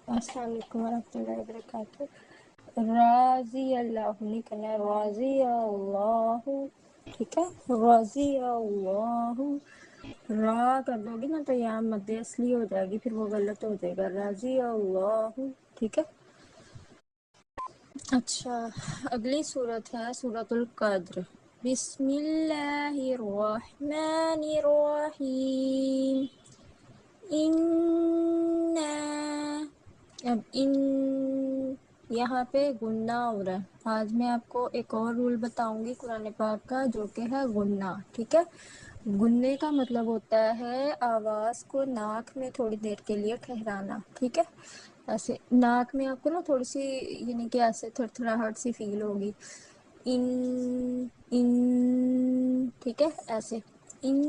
अस्सलाम वालेकुम वरहमतुल्लाहि वबरकातुह। राजी अल्लाह नहीं करना है, राजी अल्लाह। ठीक है, राजी अल्लाह। रा कर दोगे ना तो यहाँ मध्य असली हो जाएगी, फिर वो गलत हो जाएगा। राजी अल्लाह। ठीक है। अच्छा, अगली सूरत है सूरतुल कद्र। बिस्मिल्लाहिर्रहमानिर्रहीम। इन्ना, अब इन यहाँ पे गुन्ना हो रहा है। आज मैं आपको एक और रूल बताऊंगी कुरान पाक का, जो कि है गुन्ना। ठीक है, गुन्ने का मतलब होता है आवाज को नाक में थोड़ी देर के लिए ठहराना। ठीक है, ऐसे नाक में आपको ना थोड़ी सी, यानी कि ऐसे थरथराहट सी फील होगी। इन इन ठीक है, ऐसे इन।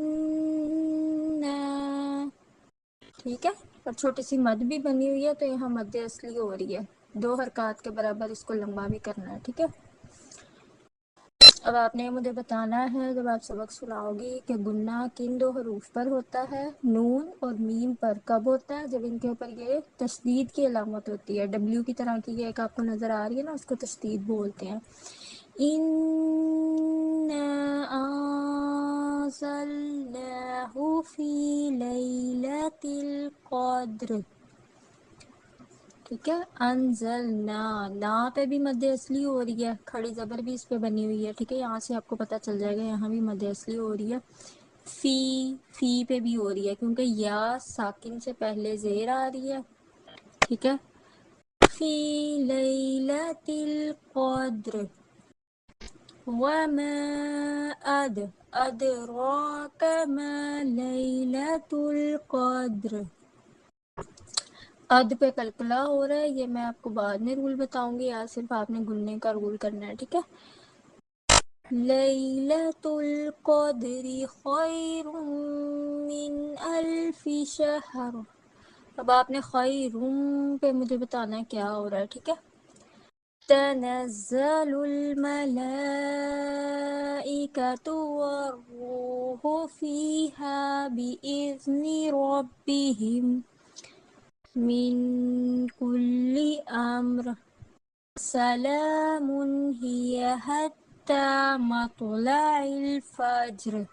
ठीक है, और छोटी सी मद भी बनी हुई है, तो यहाँ मध्य असली हो रही है। 2 हरकत के बराबर इसको लंबा भी करना है। ठीक है, अब आपने मुझे बताना है जब आप सबक सुनाओगी कि गुन्ना किन 2 हरूफ पर होता है। नून और मीम पर कब होता है? जब इनके ऊपर ये तशदीद की अलामत होती है। डब्ल्यू की तरह की ये एक आपको नजर आ रही है ना, उसको तशदीद बोलते हैं। इन्ना अंज़लनाहु फी लैलतिल क़द्र। ठीक है, अंज़लना, ना पे भी मध्य असली हो रही है, खड़ी जबर भी इस पे बनी हुई है। ठीक है, यहाँ से आपको पता चल जाएगा, यहाँ भी मध्य असली हो रही है। फी पे भी हो रही है, क्योंकि या साकिन से पहले जेर आ रही है। ठीक है, फी लैलतिल क़द्र वमा अदराक मा लैलतुल क़द्र। अद पे कलकला हो रहा है, ये मैं आपको बाद में रूल बताऊंगी। आज सिर्फ आपने गुनने का रूल करना है। ठीक है, लैलतुल क़द्री खैरुम मिन अल्फि शहर। अब आपने खैरुम पे मुझे बताना है क्या हो रहा है। ठीक है, तनज़्ज़लुल मलाइकतु वर्रूहु फीहा बिइज़्नि रब्बिहिम मिन कुल्ली अम्र सलामुन हिय हत्ता मतलइल फज्र।